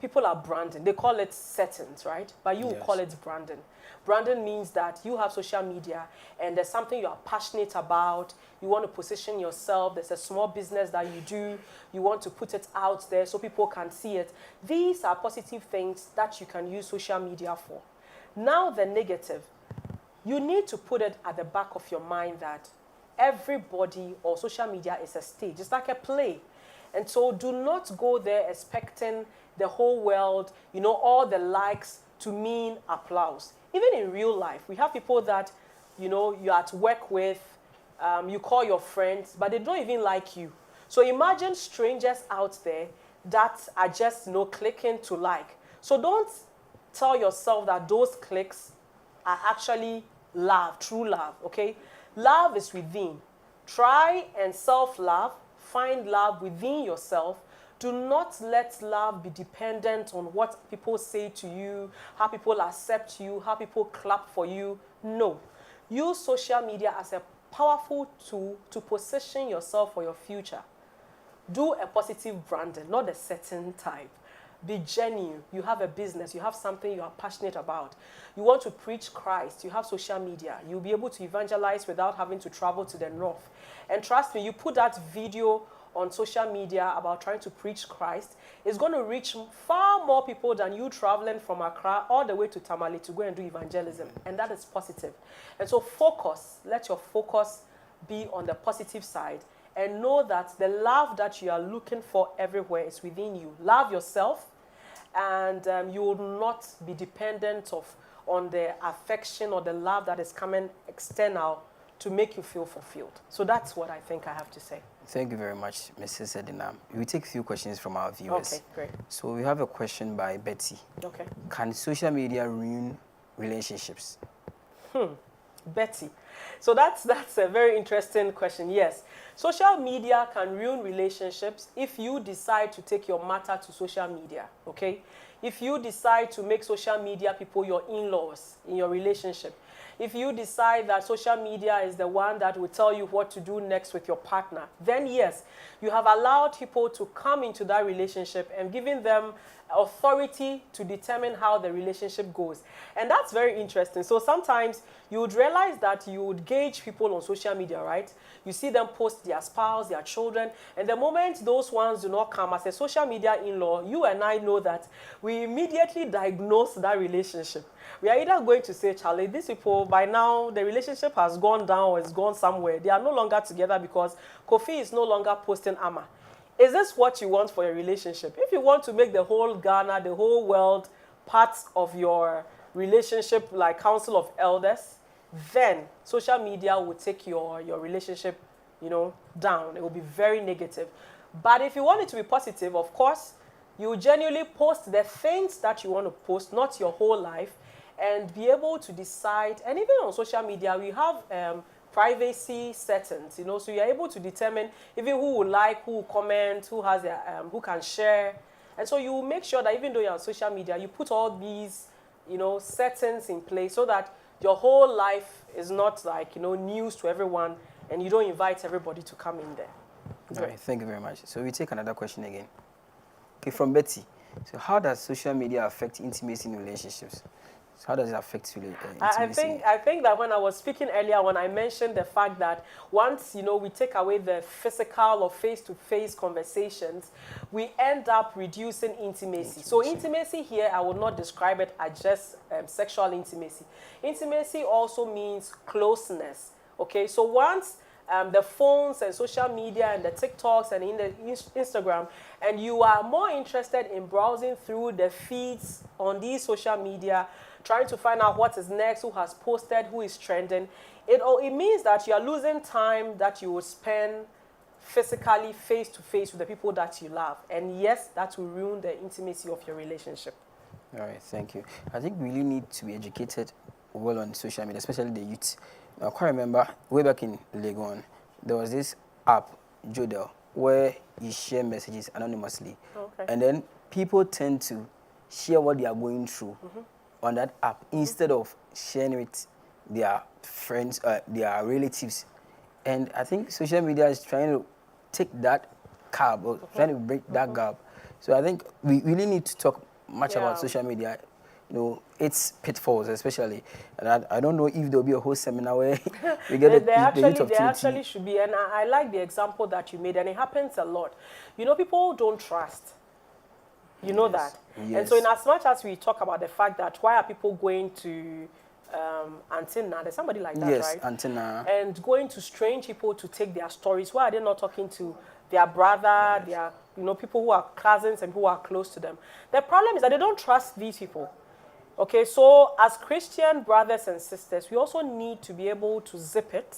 people are branding. They call it settings, right? But you will call it branding. Branding means that you have social media and there's something you are passionate about. You want to position yourself. There's a small business that you do. You want to put it out there so people can see it. These are positive things that you can use social media for. Now the negative. You need to put it at the back of your mind that everybody or social media is a stage. It's like a play. And so do not go there expecting the whole world, all the likes to mean applause. Even in real life, we have people that, you're at work with, you call your friends, but they don't even like you. So imagine strangers out there that are just, clicking to like. So don't tell yourself that those clicks are actually love, true love, okay? Love is within. Try and self-love. Find love within yourself. Do not let love be dependent on what people say to you, how people accept you, how people clap for you. No. Use social media as a powerful tool to position yourself for your future. Do a positive branding, not a certain type. Be genuine. You have a business. You have something you are passionate about. You want to preach Christ. You have social media. You'll be able to evangelize without having to travel to the north. And trust me, you put that video on social media about trying to preach Christ, it's going to reach far more people than you traveling from Accra all the way to Tamale to go and do evangelism. And that is positive. And so focus. Let your focus be on the positive side. And know that the love that you are looking for everywhere is within you. Love yourself. And you will not be dependent on the affection or the love that is coming external to make you feel fulfilled. So that's what I think I have to say. Thank you very much, Mrs. Edina. We take a few questions from our viewers. Okay, great. So we have a question by Betty. Okay. Can social media ruin relationships? Betty. So that's a very interesting question. Yes, social media can ruin relationships if you decide to take your matter to social media, okay? If you decide to make social media people your in-laws in your relationship, if you decide that social media is the one that will tell you what to do next with your partner, then yes, you have allowed people to come into that relationship and giving them authority to determine how the relationship goes. And that's very interesting. So sometimes you would realize that you would gauge people on social media, right? You see them post their spouse, their children, and the moment those ones do not come as a social media in-law, you and I know that we immediately diagnose that relationship. We are either going to say, Charlie, these people, by now, the relationship has gone down or it's gone somewhere. They are no longer together because Kofi is no longer posting Ama. Is this what you want for your relationship? If you want to make the whole Ghana, the whole world part of your relationship like Council of Elders, then social media will take your relationship, down. It will be very negative. But if you want it to be positive, of course, you genuinely post the things that you want to post, not your whole life, and be able to decide. And even on social media, we have privacy settings, so you're able to determine even who will like, who will comment, who has who can share. And so you make sure that even though you're on social media, you put all these, settings in place so that your whole life is not like, news to everyone and you don't invite everybody to come in there. All right, thank you very much. So we take another question again. Okay, from Betty. So how does social media affect intimacy in relationships? So how does it affect intimacy? I think that when I was speaking earlier, when I mentioned the fact that once, we take away the physical or face-to-face conversations, we end up reducing intimacy. So intimacy here, I will not describe it as just sexual intimacy. Intimacy also means closeness, okay? So once the phones and social media and the TikToks and in the Instagram, and you are more interested in browsing through the feeds on these social media, trying to find out what is next, who has posted, who is trending, it means that you are losing time that you will spend physically face-to-face with the people that you love. And yes, that will ruin the intimacy of your relationship. All right, thank you. I think we really need to be educated well on social media, especially the youth. Now, I quite remember way back in Legon, there was this app, Jodel, where you share messages anonymously. Okay. And then people tend to share what they are going through on that app instead of sharing with their friends, their relatives. And I think social media is trying to take that gap, or trying to break that gap. So I think we really need to talk much about social media, you know, its pitfalls especially. And I don't know if there'll be a whole seminar where we get the youth of there TNT. actually should be, and I like the example that you made, and it happens a lot. You know, people don't trust. You know that. Yes. And so in as much as we talk about the fact that why are people going to Antenna, there's somebody like that, Yes, right? Antenna. And going to strange people to take their stories. Why are they not talking to their brother, their, you know, people who are cousins and who are close to them? The problem is that they don't trust these people. Okay, so as Christian brothers and sisters, we also need to be able to zip it,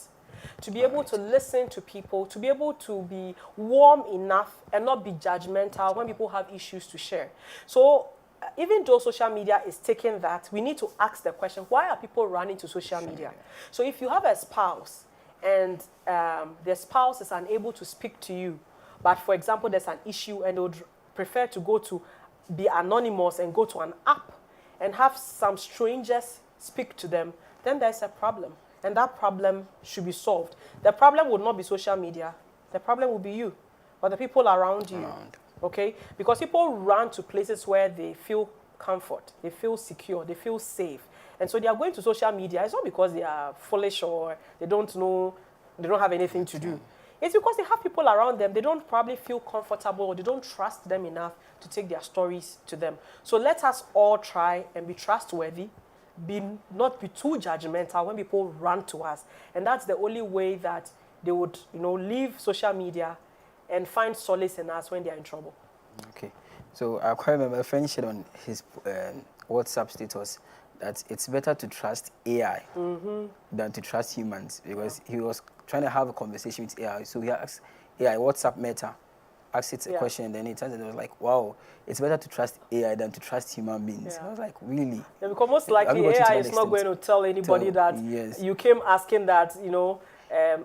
to be able to listen to people, to be able to be warm enough and not be judgmental when people have issues to share. So even though social media is taking that, we need to ask the question, why are people running to social media? So if you have a spouse and the spouse is unable to speak to you, but for example, there's an issue and they would prefer to go to be anonymous and go to an app and have some strangers speak to them, then there's a problem. And that problem should be solved. The problem would not be social media. The problem will be you or the people around you. Okay? Because people run to places where they feel comfort, they feel secure, they feel safe. And so they are going to social media. It's not because they are foolish or they don't know, they don't have anything to do. It's because they have people around them. They don't probably feel comfortable or they don't trust them enough to take their stories to them. So let us all try and be trustworthy, not be too judgmental when people run to us. And that's the only way that they would, you know, leave social media and find solace in us when they're in trouble. Okay. So I quite remember a friend shared on his WhatsApp status that it's better to trust AI than to trust humans, because he was trying to have a conversation with AI. So he asked AI, WhatsApp Meta, asked it a question, and then it turns out it was like, wow, it's better to trust AI than to trust human beings. I was like, really? Yeah, because most likely AI is not going to tell anybody that you came asking that, you know,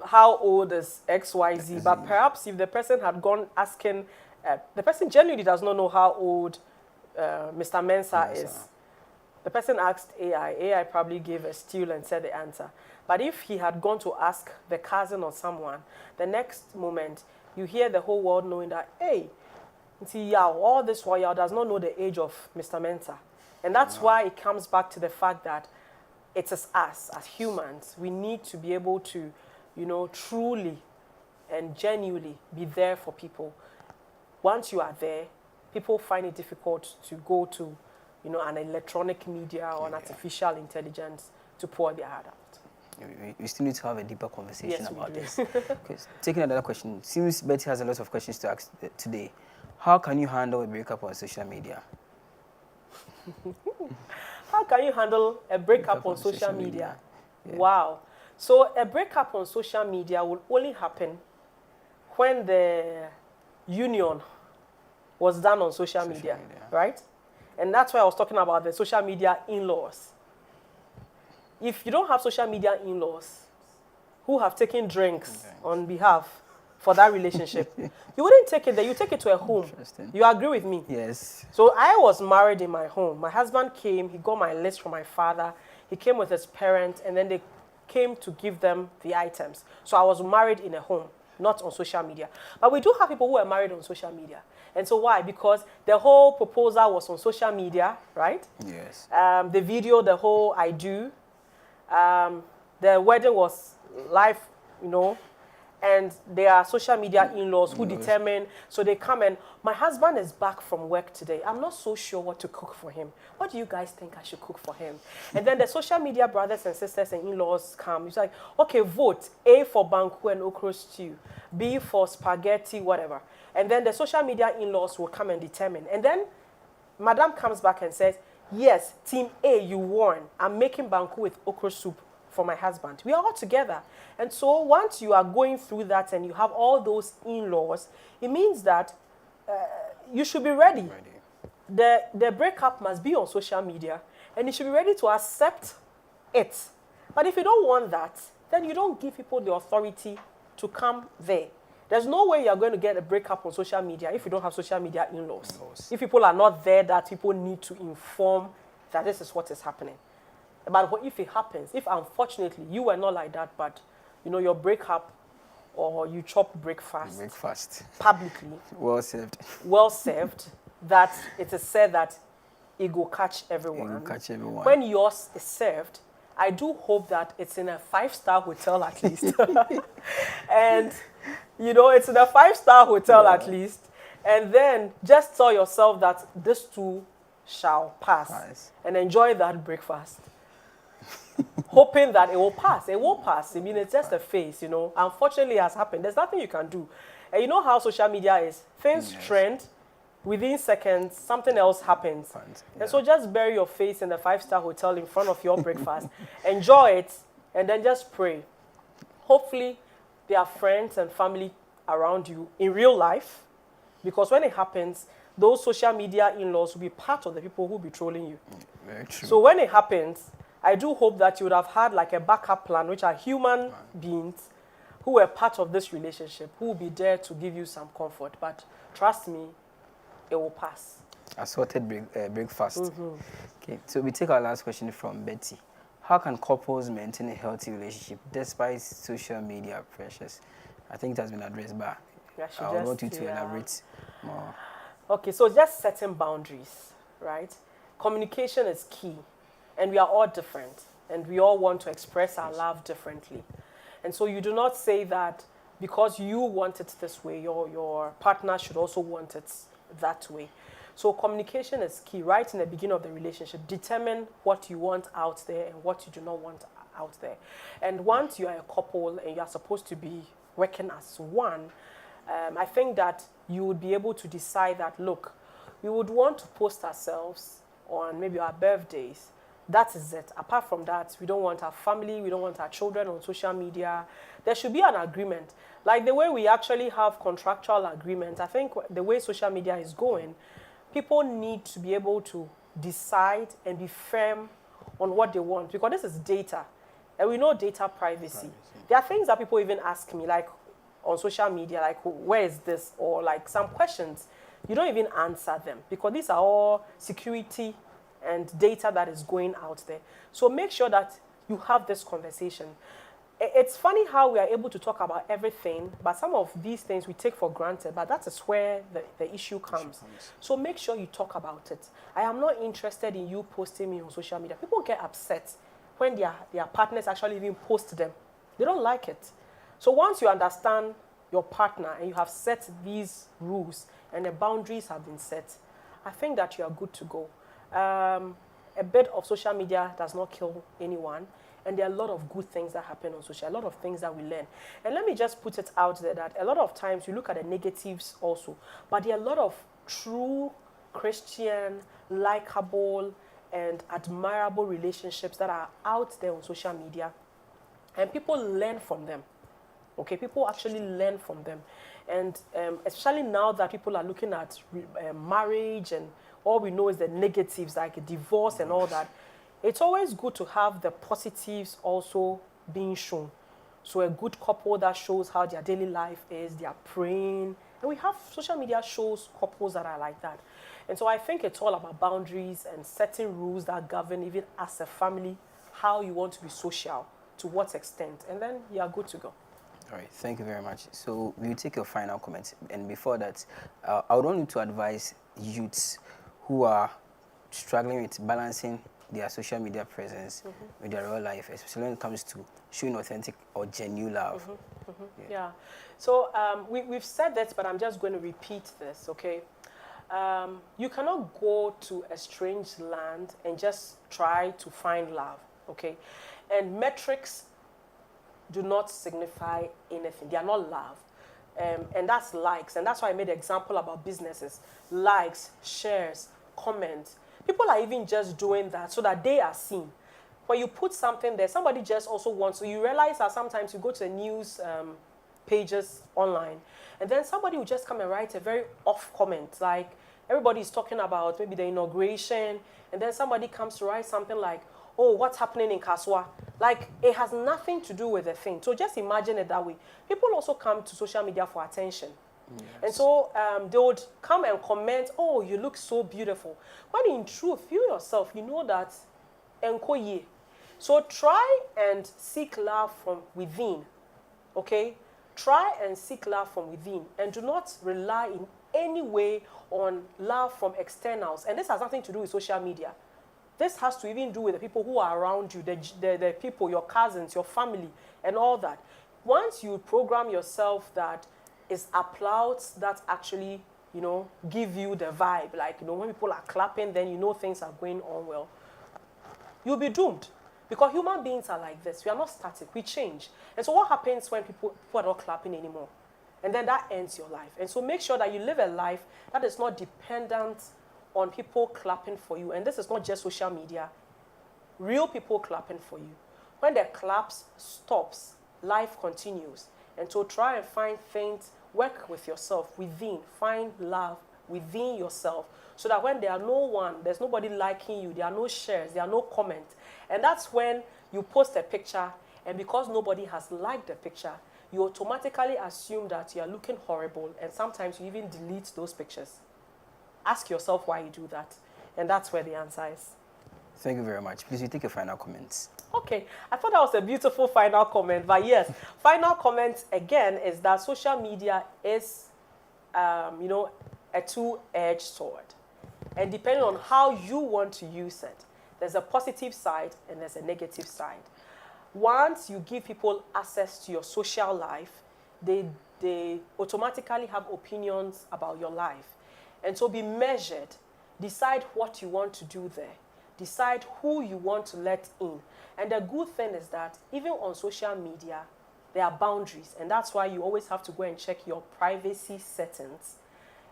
how old is XYZ, but perhaps if the person had gone asking, the person genuinely does not know how old Mr. Mensah is. The person asked AI. AI probably gave a steal and said the answer. But if he had gone to ask the cousin or someone, the next moment, you hear the whole world knowing that, hey, see, all this while does not know the age of Mr. Mensah. And that's why it comes back to the fact that it is us, as humans, we need to be able to, you know, truly and genuinely be there for people. Once you are there, people find it difficult to go to, you know, an electronic media or an artificial intelligence to pour their heart out. We still need to have a deeper conversation about this. Okay, taking another question, seems Betty has a lot of questions to ask today. How can you handle a breakup on social media? How can you handle a breakup on social media? Yeah. Wow. So a breakup on social media will only happen when the union was done on social media, right? And that's why I was talking about the social media in-laws. If you don't have social media in-laws who have taken drinks on behalf for that relationship, you wouldn't take it there. You take it to a home. You agree with me? Yes. So I was married in my home. My husband came. He got my list from my father. He came with his parents, and then they came to give them the items. So I was married in a home, not on social media. But we do have people who are married on social media. And so why? Because the whole proposal was on social media, right? Yes. The video, the whole I do. The wedding was live, you know. And there are social media in-laws who determine, so they come and, my husband is back from work today. I'm not so sure what to cook for him. What do you guys think I should cook for him? And then the social media brothers and sisters and in-laws come. It's like, okay, vote. A for banku and okra stew. B for spaghetti, whatever. And then the social media in-laws will come and determine. And then Madam comes back and says, yes, team A, you won. I'm making banku with okra soup for my husband. We are all together. And so once you are going through that and you have all those in-laws, it means that you should be ready. the breakup must be on social media, and you should be ready to accept it. But if you don't want that, then you don't give people the authority to come there. There's no way you're going to get a breakup on social media if you don't have social media in-laws. If people are not there, that people need to inform that this is what is happening. But if it happens, if unfortunately you were not like that, but you know your breakup or you chop breakfast publicly, well served, that it is said that it will catch everyone. It will catch everyone. When yours is served, I do hope that it's in a 5-star hotel at least. And, you know, it's in a 5-star hotel at least. And then just tell yourself that this too shall pass. And enjoy that breakfast. Hoping that it will pass. It will pass. I mean, it's just a phase, you know. Unfortunately, it has happened. There's nothing you can do. And you know how social media is. Things trend. Within seconds, something else happens. And so just bury your face in the 5-star hotel in front of your breakfast. Enjoy it, and then just pray. Hopefully, there are friends and family around you in real life, because when it happens, those social media in-laws will be part of the people who will be trolling you. Very true. So when it happens, I do hope that you would have had like a backup plan, which are human beings who were part of this relationship, who will be there to give you some comfort. But trust me, it will pass. Assorted breakfast. Okay, so we take our last question from Betty. How can couples maintain a healthy relationship despite social media pressures? I think it has been addressed, but I want you to elaborate more. Okay, so just setting boundaries, right? Communication is key, and we are all different, and we all want to express our love differently. And so you do not say that because you want it this way, your partner should also want it that way. So communication is key right in the beginning of the relationship. Determine what you want out there and what you do not want out there. And once you are a couple and you are supposed to be working as one, I think that you would be able to decide that, look, we would want to post ourselves on maybe our birthdays. That is it. Apart from that, we don't want our family, we don't want our children on social media. There should be an agreement. Like the way we actually have contractual agreements, I think the way social media is going, people need to be able to decide and be firm on what they want, because this is data. And we know data privacy. There are things that people even ask me, like on social media, like, where is this? Or like some questions, you don't even answer them, because these are all security and data that is going out there. So make sure that you have this conversation. It's funny how we are able to talk about everything, but some of these things we take for granted, but that is where the issue comes. So make sure you talk about it. I am not interested in you posting me on social media. People get upset when their partners actually even post them. They don't like it. So once you understand your partner and you have set these rules and the boundaries have been set, I think that you are good to go. A bit of social media does not kill anyone. And there are a lot of good things that happen on social, a lot of things that we learn. And let me just put it out there that a lot of times you look at the negatives also, but there are a lot of true Christian, likable, and admirable relationships that are out there on social media. And people learn from them. Okay, people actually learn from them. And especially now that people are looking at marriage, and all we know is the negatives, like divorce and all that. It's always good to have the positives also being shown. So a good couple that shows how their daily life is, they are praying. And we have social media shows couples that are like that. And so I think it's all about boundaries and setting rules that govern, even as a family, how you want to be social, to what extent. And then you are good to go. All right, thank you very much. So we'll take your final comment. And before that, I would want you to advise youths who are struggling with balancing their social media presence with their real life, especially when it comes to showing authentic or genuine love. Yeah. So we've said this, but I'm just going to repeat this, okay? You cannot go to a strange land and just try to find love, okay? And metrics do not signify anything. They are not love. And that's likes. And that's why I made an example about businesses. Likes, shares, comments. People are even just doing that so that they are seen. When you put something there, somebody just also wants, so you realize that sometimes you go to the news pages online, and then somebody will just come and write a very off comment, like, Everybody is talking about maybe the inauguration, and then somebody comes to write something like, oh, what's happening in Kaswa? Like, it has nothing to do with the thing. So just imagine it that way. People also come to social media for attention. Yes. And so they would come and comment, oh, you look so beautiful. When in truth, you yourself, you know that enkoye. So try and seek love from within, okay? Try and seek love from within, and do not rely in any way on love from externals. And this has nothing to do with social media. This has to even do with the people who are around you, the people, your cousins, your family, and all that. Once you program yourself that it's applause that actually, you know, give you the vibe, like, you know, when people are clapping, then you know things are going on well, you'll be doomed. Because human beings are like this. We are not static. We change. And so what happens when people are not clapping anymore? And then that ends your life. And so make sure that you live a life that is not dependent on people clapping for you. And this is not just social media. Real people clapping for you. When the claps stops, life continues. And so try and find things, work with yourself within. Find love within yourself. So that when there are no one, there's nobody liking you, there are no shares, there are no comments. And that's when you post a picture, and because nobody has liked the picture, you automatically assume that you are looking horrible, and sometimes you even delete those pictures. Ask yourself why you do that, and that's where the answer is. Thank you very much. Please, you take a final comment. Okay, I thought that was a beautiful final comment, but yes, final comment again is that social media is, you know, a two-edged sword. And depending on how you want to use it, there's a positive side and there's a negative side. Once you give people access to your social life, they automatically have opinions about your life. And so be measured. Decide what you want to do there. Decide who you want to let in. And the good thing is that even on social media, there are boundaries. And that's why you always have to go and check your privacy settings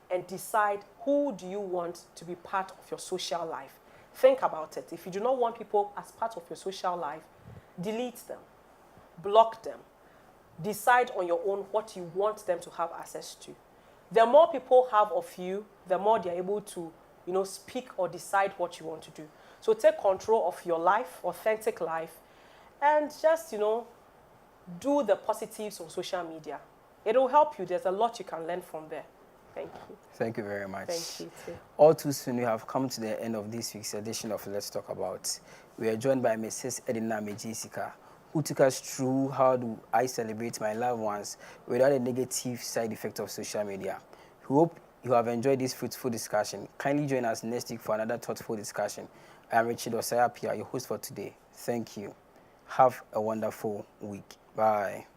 and decide who do you want to be part of your social life. Think about it. If you do not want people as part of your social life, delete them, block them. Decide on your own what you want them to have access to. The more people have of you, the more they're able to, you know, speak or decide what you want to do. So take control of your life, authentic life, and just, you know, do the positives on social media. It will help you. There's a lot you can learn from there. Thank you. Thank you very much. Thank you too. All too soon, we have come to the end of this week's edition of Let's Talk About. We are joined by Mrs. Edina Mejisika, who took us through how do I celebrate my loved ones without a negative side effect of social media. We hope you have enjoyed this fruitful discussion. Kindly join us next week for another thoughtful discussion. I am Richard Osayapia, your host for today. Thank you. Have a wonderful week. Bye.